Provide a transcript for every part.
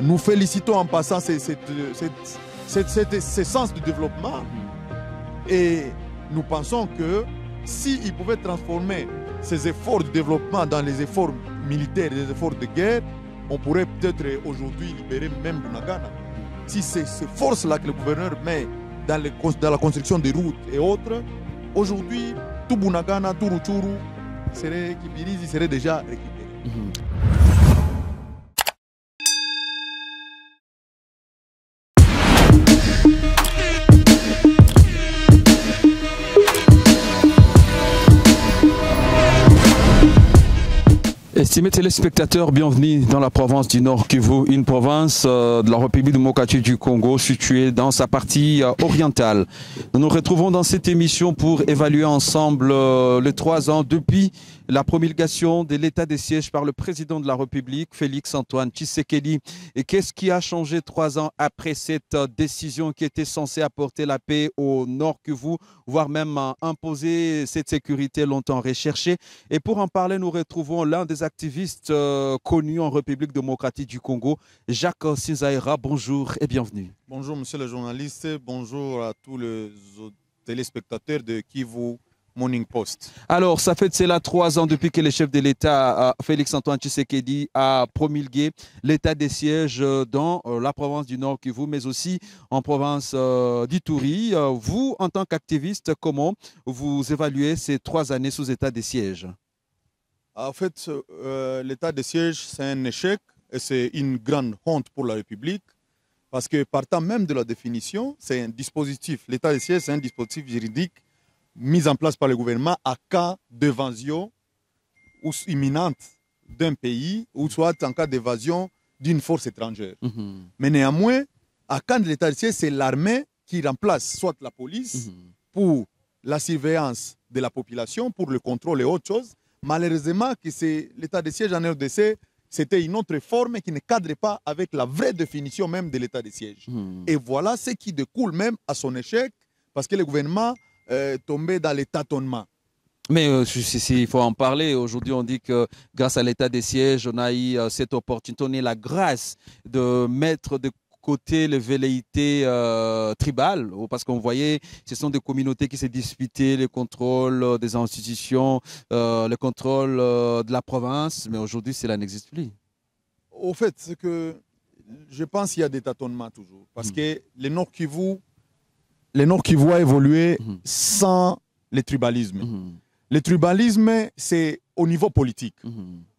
Nous félicitons en passant ce sens de développement. Et nous pensons que s'ils pouvaient transformer ces efforts de développement dans les efforts militaires, les efforts de guerre, on pourrait peut-être aujourd'hui libérer même Bunagana. Si c'est ces forces-là que le gouverneur met dans la construction des routes et autres, aujourd'hui, tout Bunagana, tout Rutshuru, Kibirizi serait déjà récupéré. Estimés téléspectateurs, bienvenue dans la province du Nord Kivu, une province de la République démocratique du Congo située dans sa partie orientale. Nous nous retrouvons dans cette émission pour évaluer ensemble les 3 ans depuis la promulgation de l'état de siège par le président de la République, Félix-Antoine Tshisekedi. Et qu'est-ce qui a changé 3 ans après cette décision qui était censée apporter la paix au Nord Kivu, voire même imposer cette sécurité longtemps recherchée? Et pour en parler, nous retrouvons l'un des activistes connus en République démocratique du Congo, Jacques Sinzaïra. Bonjour et bienvenue. Bonjour monsieur le journaliste, bonjour à tous les téléspectateurs de Kivu Morning Post. Alors, ça fait cela 3 ans depuis que le chef de l'État, Félix-Antoine Tshisekedi, a promulgué l'état de siège dans la province du Nord Kivu, mais aussi en province d'Ituri. Vous, en tant qu'activiste, comment vous évaluez ces 3 années sous état de siège? En fait, l'état de siège, c'est un échec et c'est une grande honte pour la République parce que partant même de la définition, c'est un dispositif. L'état de siège, c'est un dispositif juridique mis en place par le gouvernement à cas d'évasion imminente d'un pays ou soit en cas d'évasion d'une force étrangère. Mais néanmoins, à cas de l'état de siège, c'est l'armée qui remplace soit la police pour la surveillance de la population, pour le contrôle et autres choses. Malheureusement, l'état de siège en RDC, c'était une autre forme qui ne cadrait pas avec la vraie définition même de l'état de siège. Et voilà ce qui découle même à son échec, parce que le gouvernement tombé dans les tâtonnements. Mais il faut en parler. Aujourd'hui, on dit que grâce à l'état de siège, on a eu cette opportunité, on a eu la grâce de mettre de côté les velléités tribales, parce qu'on voyait, ce sont des communautés qui se disputaient le contrôle des institutions, le contrôle de la province, mais aujourd'hui, cela n'existe plus. Au fait, c'est que je pense qu'il y a des tâtonnements toujours, parce que le Nord Kivu a évolué sans le tribalisme. Le tribalisme, c'est au niveau politique.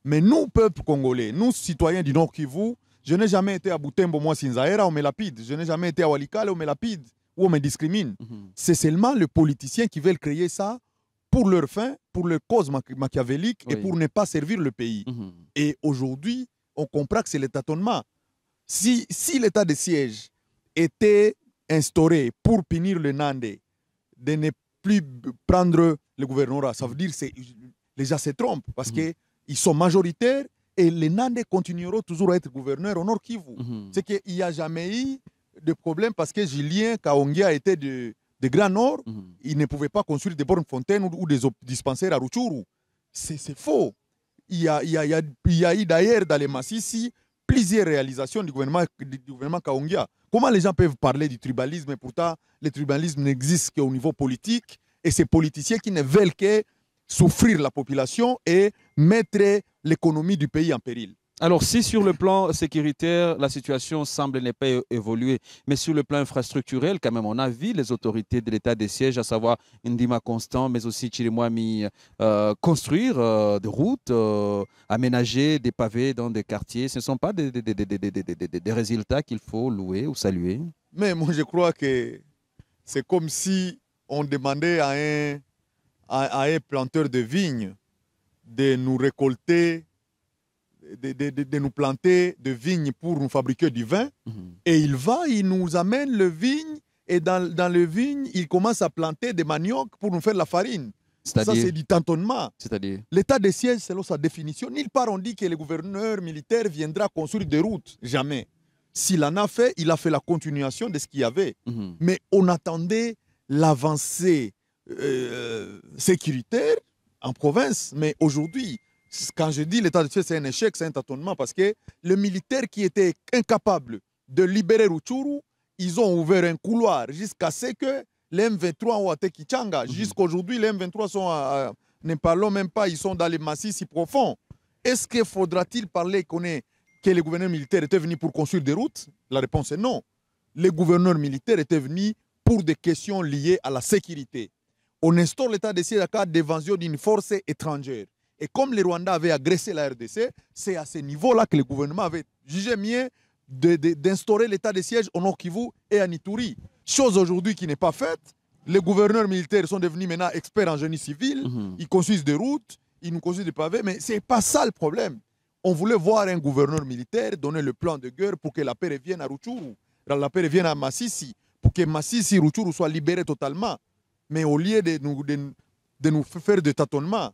Mais nous, peuple congolais, nous, citoyens du Nord Kivu, je n'ai jamais été à Butembo, moi, Sinzaïra, on me lapide. Je n'ai jamais été à Walikale, on me lapide, ou on me discrimine. C'est seulement les politiciens qui veulent créer ça pour leur fin, pour leur cause machiavélique et pour ne pas servir le pays. Et aujourd'hui, on comprend que c'est le tâtonnement. Si l'état de siège était instauré pour punir le Nandé, de ne plus prendre le gouvernorat, ça veut dire que les gens se trompent parce qu'ils sont majoritaires et les Nandés continueront toujours à être gouverneurs au Nord Kivu. C'est qu'il n'y a jamais eu de problème parce que Julien Kaongia était de Grand Nord, il ne pouvait pas construire des bornes fontaines ou des dispensaires à Rutshuru. C'est faux. Il y a eu d'ailleurs dans les Massissi plusieurs réalisations du gouvernement Kaongia. Comment les gens peuvent parler du tribalisme et pourtant le tribalisme n'existe qu'au niveau politique et ces politiciens qui ne veulent que souffrir la population et mettre l'économie du pays en péril. Alors, si sur le plan sécuritaire, la situation semble ne pas évoluer, mais sur le plan infrastructurel, quand même, on a vu les autorités de l'état de siège, à savoir Ndima Constant, mais aussi Chirimwami, construire des routes, aménager des pavés dans des quartiers. Ce ne sont pas des résultats qu'il faut louer ou saluer. Mais moi, je crois que c'est comme si on demandait à un planteur de vignes de nous récolter, de nous planter de vignes pour nous fabriquer du vin. Et il nous amène le vigne, et dans le vigne, il commence à planter des maniocs pour nous faire la farine. Ça, c'est du tâtonnement. L'état de siège, selon sa définition, nulle part on dit que le gouverneur militaire viendra construire des routes. Jamais. S'il en a fait, il a fait la continuation de ce qu'il y avait. Mais on attendait l'avancée sécuritaire en province. Mais aujourd'hui, Quand je dis l'état de siège, c'est un échec, c'est un tâtonnement, parce que les militaires qui étaient incapables de libérer Rutshuru, ils ont ouvert un couloir jusqu'à ce que les M23 ont atteint Kichanga. Jusqu'aujourd'hui, les M23 sont ne parlons même pas, ils sont dans les massifs si profonds. Est-ce qu'il faudra-t-il parler que les gouverneurs militaires étaient venus pour construire des routes? La réponse est non. Les gouverneurs militaires étaient venus pour des questions liées à la sécurité. On instaure l'état de siège à cas d'évasion d'une force étrangère. Et comme les Rwandais avaient agressé la RDC, c'est à ce niveau-là que le gouvernement avait jugé mieux d'instaurer l'état de siège au Nord Kivu et à Ituri. Chose aujourd'hui qui n'est pas faite. Les gouverneurs militaires sont devenus maintenant experts en génie civil. Ils construisent des routes, ils nous construisent des pavés, mais ce n'est pas ça le problème. On voulait voir un gouverneur militaire donner le plan de guerre pour que la paix revienne à Rutshuru, la paix revienne à Masisi, pour que Masisi et Rutshuru soient libérés totalement. Mais au lieu de nous faire des tâtonnements.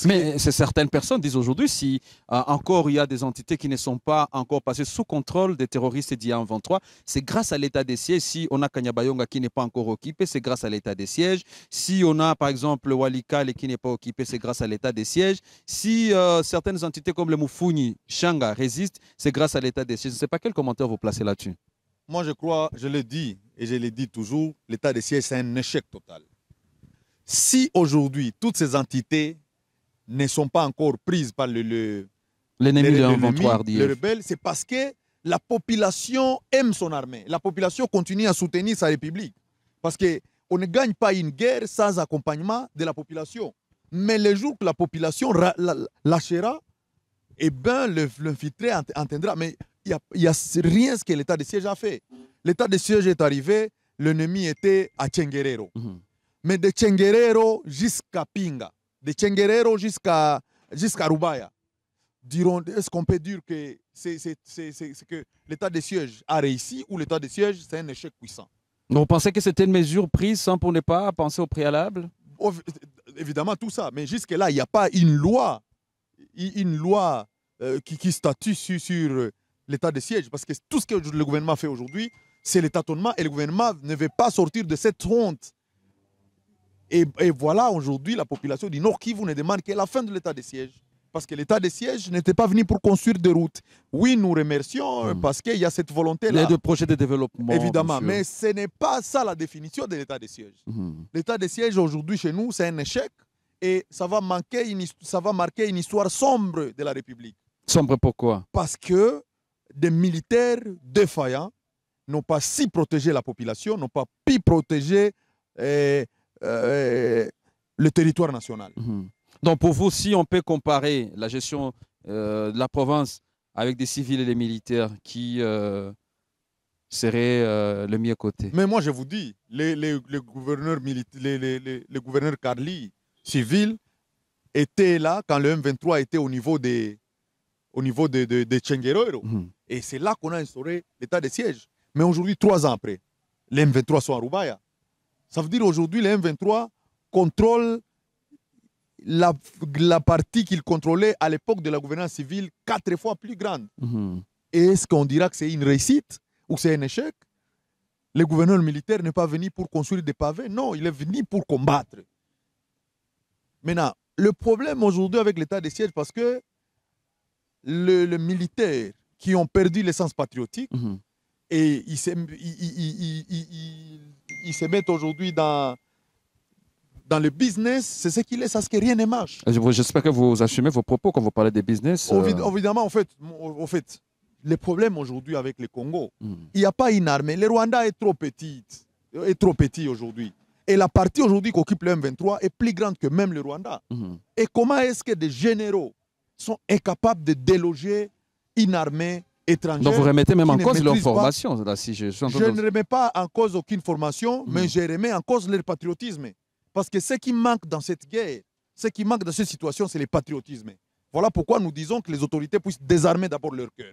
Mais certaines personnes disent aujourd'hui, si encore il y a des entités qui ne sont pas encore passées sous contrôle des terroristes d'il y a 23, c'est grâce à l'état des sièges. Si on a Kanyabayonga qui n'est pas encore occupé, c'est grâce à l'état des sièges. Si on a par exemple le Walikale qui n'est pas occupé, c'est grâce à l'état des sièges. Si certaines entités comme le Mufuni, Shanga résistent, c'est grâce à l'état des sièges. Je ne sais pas quel commentaire vous placez là-dessus. Moi je crois, je le dis et je le dis toujours, l'état des sièges c'est un échec total. Si aujourd'hui toutes ces entités ne sont pas encore prises par l'ennemi le rebelle, c'est parce que la population aime son armée. La population continue à soutenir sa république. Parce qu'on ne gagne pas une guerre sans accompagnement de la population. Mais le jour que la population lâchera, eh bien, l'infiltré entendra. Mais il n'y a rien ce que l'état de siège a fait. L'état de siège est arrivé, l'ennemi était à Tchenguerero. Mais de Tchenguerero jusqu'à Pinga, de Tchenguerero jusqu'à Rubaya, est-ce qu'on peut dire que, que l'état de siège a réussi ou l'état de siège, c'est un échec puissant? Vous pensez que c'était une mesure prise pour ne pas penser au préalable? Évidemment, tout ça. Mais jusque-là, il n'y a pas une loi qui statue sur l'état de siège. Parce que tout ce que le gouvernement fait aujourd'hui, c'est le tâtonnement et le gouvernement ne veut pas sortir de cette honte. Et voilà, aujourd'hui, la population du Nord Kivu ne demande que la fin de l'état de siège. Parce que l'état de siège n'était pas venu pour construire des routes. Oui, nous remercions parce qu'il y a cette volonté-là. Il y a des projets de développement. Évidemment, mais ce n'est pas ça la définition de l'état de siège. L'état de siège aujourd'hui chez nous, c'est un échec et ça va marquer une histoire sombre de la République. Sombre pourquoi? Parce que des militaires défaillants n'ont pas si protégé la population, n'ont pas pu protéger le territoire national. Donc pour vous, si on peut comparer la gestion de la province avec des civils et des militaires, qui serait le mieux côté? Mais moi je vous dis, les gouverneurs Karli civils étaient là quand le M23 était au niveau de Tchenguerero. Et c'est là qu'on a instauré l'état de siège. Mais aujourd'hui, 3 ans après, les M23 sont à Rubaya. Ça veut dire aujourd'hui, les M23 contrôlent la partie qu'ils contrôlaient à l'époque de la gouvernance civile 4 fois plus grande. Et est-ce qu'on dira que c'est une réussite ou c'est un échec? Le gouverneur militaire n'est pas venu pour construire des pavés. Non, il est venu pour combattre. Maintenant, le problème aujourd'hui avec l'état de siège, parce que les militaires qui ont perdu l'essence patriotique, et ils se mettent aujourd'hui dans le business, c'est ce qui laisse à ce que rien ne marche. J'espère que vous assumez vos propos quand vous parlez des business. Évidemment, en fait, le problème aujourd'hui avec le Congo, il n'y a pas une armée. Le Rwanda est trop petit aujourd'hui. Et la partie aujourd'hui qu'occupe le M23 est plus grande que même le Rwanda. Et comment est-ce que des généraux sont incapables de déloger une armée étrangère? Donc vous remettez même en cause leur formation. Là, si je ne remets pas en cause aucune formation, mais je remets en cause leur patriotisme. Parce que ce qui manque dans cette guerre, ce qui manque dans cette situation, c'est le patriotisme. Voilà pourquoi nous disons que les autorités puissent désarmer d'abord leur cœur.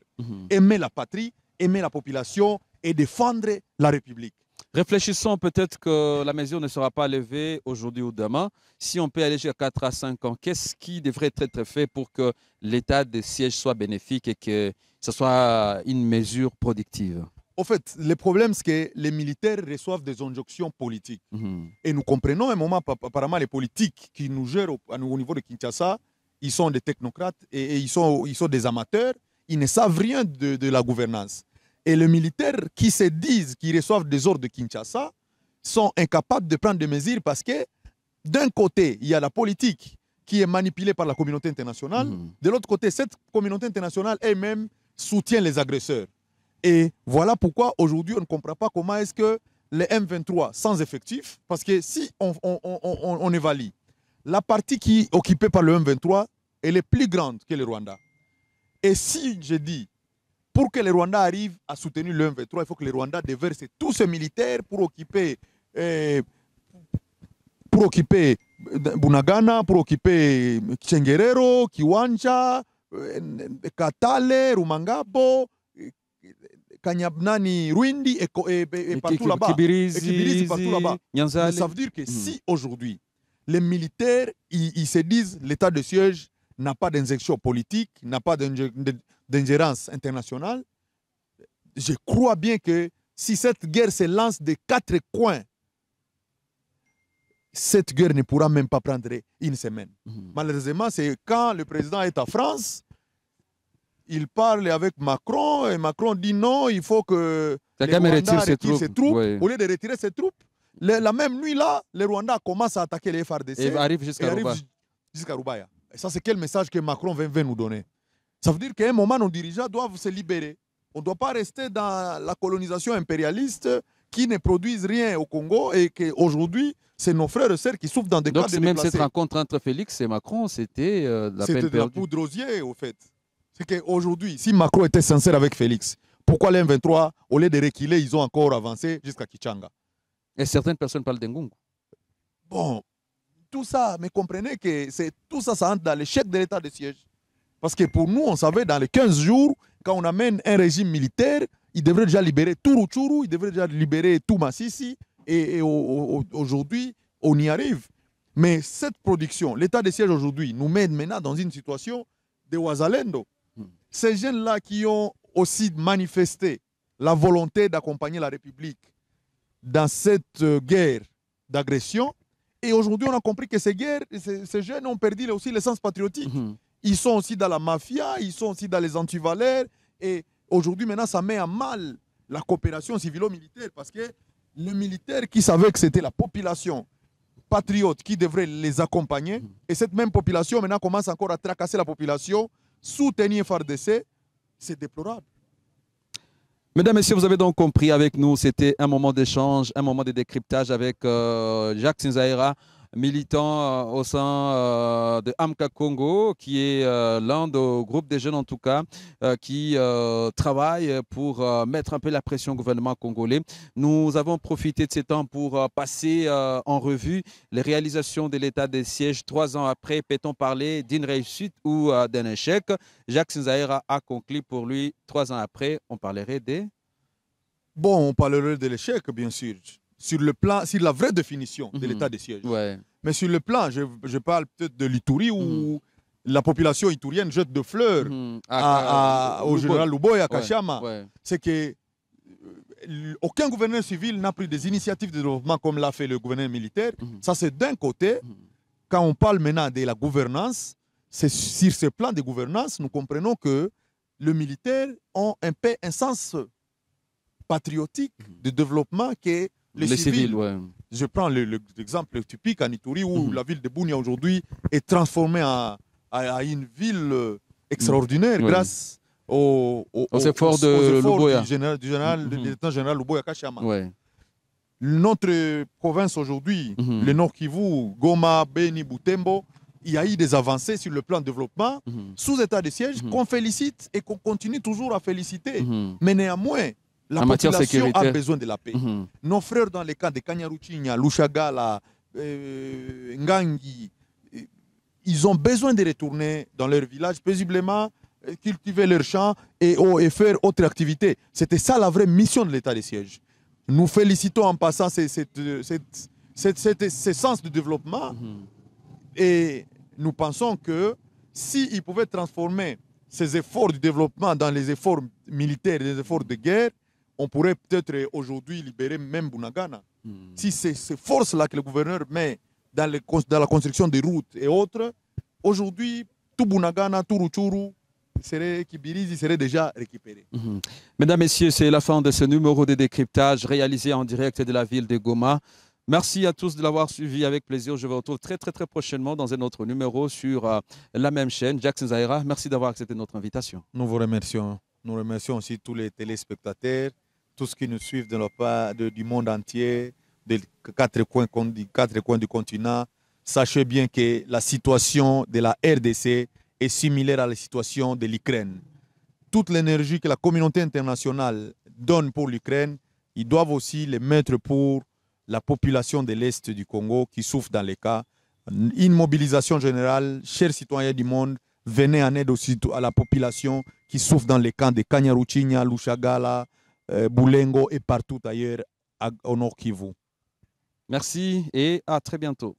Aimer la patrie, aimer la population et défendre la République. Réfléchissons, peut-être que la mesure ne sera pas levée aujourd'hui ou demain. Si on peut aller jusqu'à 4 à 5 ans, qu'est-ce qui devrait être fait pour que l'état de siège soit bénéfique et que ce soit une mesure productive? En fait, le problème, c'est que les militaires reçoivent des injonctions politiques. Et nous comprenons à un moment, apparemment, les politiques qui nous gèrent au niveau de Kinshasa, ils sont des technocrates et ils sont des amateurs. Ils ne savent rien de la gouvernance. Et les militaires qui se disent qu'ils reçoivent des ordres de Kinshasa sont incapables de prendre des mesures parce que d'un côté, il y a la politique qui est manipulée par la communauté internationale. De l'autre côté, cette communauté internationale elle-même soutient les agresseurs. Et voilà pourquoi aujourd'hui, on ne comprend pas comment est-ce que les M23 sans effectifs, parce que si on évalue, la partie qui est occupée par le M23, elle est plus grande que le Rwanda. Et si je dis, pour que le Rwanda arrive à soutenir le M23, il faut que le Rwanda déverse tous ses militaires pour occuper Bunagana, pour occuper Chengerero, Kiwanja, Katale, Rumangabo, Kanyabnani, Rwindi et partout là-bas. Kibirizi, partout là-bas. Ça veut dire que si aujourd'hui, les militaires, ils se disent l'état de siège n'a pas d'injection politique, n'a pas d'ingérence internationale, je crois bien que si cette guerre se lance des quatre coins, cette guerre ne pourra même pas prendre une semaine. Malheureusement, c'est quand le président est en France, il parle avec Macron et Macron dit non, il faut que le Rwanda retire ses troupes. Ouais. Au lieu de retirer ses troupes, la même nuit-là, le Rwanda commence à attaquer les FARDC et arrive jusqu'à Rubaya. Et ça, c'est quel message que Macron veut nous donner? Ça veut dire qu'à un moment, nos dirigeants doivent se libérer. On ne doit pas rester dans la colonisation impérialiste qui ne produisent rien au Congo et qu'aujourd'hui, c'est nos frères et sœurs qui souffrent dans des cas de déplacés. Donc, même cette rencontre entre Félix et Macron, c'était de la poudre aux yeux, au fait. C'est qu'aujourd'hui, si Macron était sincère avec Félix, pourquoi les M23, au lieu de reculer, ils ont encore avancé jusqu'à Kichanga? Et certaines personnes parlent d'Ngungu. Bon, tout ça, mais comprenez que tout ça, ça entre dans l'échec de l'état de siège. Parce que pour nous, on savait dans les 15 jours, quand on amène un régime militaire, il devrait déjà libérer tout Rutshuru, il devrait déjà libérer tout Massissi. Et aujourd'hui, on y arrive. Mais cette production, l'état de siège aujourd'hui, nous met maintenant dans une situation de Ouazalendo. Ces jeunes-là qui ont aussi manifesté la volonté d'accompagner la République dans cette guerre d'agression. Et aujourd'hui, on a compris que ces jeunes ont perdu aussi l'essence patriotique. Ils sont aussi dans la mafia, ils sont aussi dans les antivaleurs. Et aujourd'hui, maintenant, ça met à mal la coopération civilo-militaire parce que les militaires qui savaient que c'était la population patriote qui devrait les accompagner, et cette même population maintenant commence encore à tracasser la population, soutenir FARDC, c'est déplorable. Mesdames, Messieurs, vous avez donc compris avec nous, c'était un moment d'échange, un moment de décryptage avec Jacques Sinzaira, militant au sein de Amka Congo, qui est l'un des groupes des jeunes en tout cas, qui travaille pour mettre un peu la pression au gouvernement congolais. Nous avons profité de ces temps pour passer en revue les réalisations de l'état des sièges 3 ans après. Peut-on parler d'une réussite ou d'un échec? Jacques Sinzaira a conclu pour lui 3 ans après, on parlerait des... Bon, on parlerait de l'échec, bien sûr. Sur la vraie définition de l'état des sièges. Ouais. Mais sur le plan, je parle peut-être de l'Ituri où la population iturienne jette de fleurs au général Luboya, à Kachama. Ouais. C'est que aucun gouverneur civil n'a pris des initiatives de développement comme l'a fait le gouverneur militaire. Ça, c'est d'un côté. Quand on parle maintenant de la gouvernance, c'est sur ce plan de gouvernance, nous comprenons que le militaire a un sens patriotique de développement qui est les civils. Ouais. Je prends l'exemple typique en Ituri où la ville de Bunia aujourd'hui est transformée à une ville extraordinaire grâce aux efforts du lieutenant-général Luboya Kachama. Ouais. Notre province aujourd'hui, le Nord Kivu, Goma, Beni, Butembo, il y a eu des avancées sur le plan de développement sous état de siège qu'on félicite et qu'on continue toujours à féliciter. Mais néanmoins, la population a besoin de la paix. Nos frères dans les camps de Kanyaruchinya, Lushagala, Ngangi, ils ont besoin de retourner dans leur village paisiblement, cultiver leurs champs et faire autre activité. C'était ça la vraie mission de l'état de siège. Nous félicitons en passant ce sens de développement et nous pensons que s'ils pouvaient transformer ces efforts de développement dans les efforts militaires, les efforts de guerre, on pourrait peut-être aujourd'hui libérer même Bunagana. Si c'est ces forces-là que le gouverneur met dans la construction des routes et autres, aujourd'hui, tout Bunagana, tout Rutshuru, Kibirizi serait déjà récupéré. Mesdames, Messieurs, c'est la fin de ce numéro de décryptage réalisé en direct de la ville de Goma. Merci à tous de l'avoir suivi avec plaisir. Je vous retrouve très prochainement dans un autre numéro sur la même chaîne. Jackson Zaira, merci d'avoir accepté notre invitation. Nous vous remercions. Nous remercions aussi tous les téléspectateurs, tous ceux qui nous suivent du monde entier, des quatre coins du continent. Sachez bien que la situation de la RDC est similaire à la situation de l'Ukraine. Toute l'énergie que la communauté internationale donne pour l'Ukraine, ils doivent aussi les mettre pour la population de l'Est du Congo qui souffre dans les cas. Une mobilisation générale, chers citoyens du monde, venez en aide aussi à la population qui souffre dans les camps de Kanyaruchinya, Lushagala, Boulengo et partout ailleurs au Nord Kivu. Merci et à très bientôt.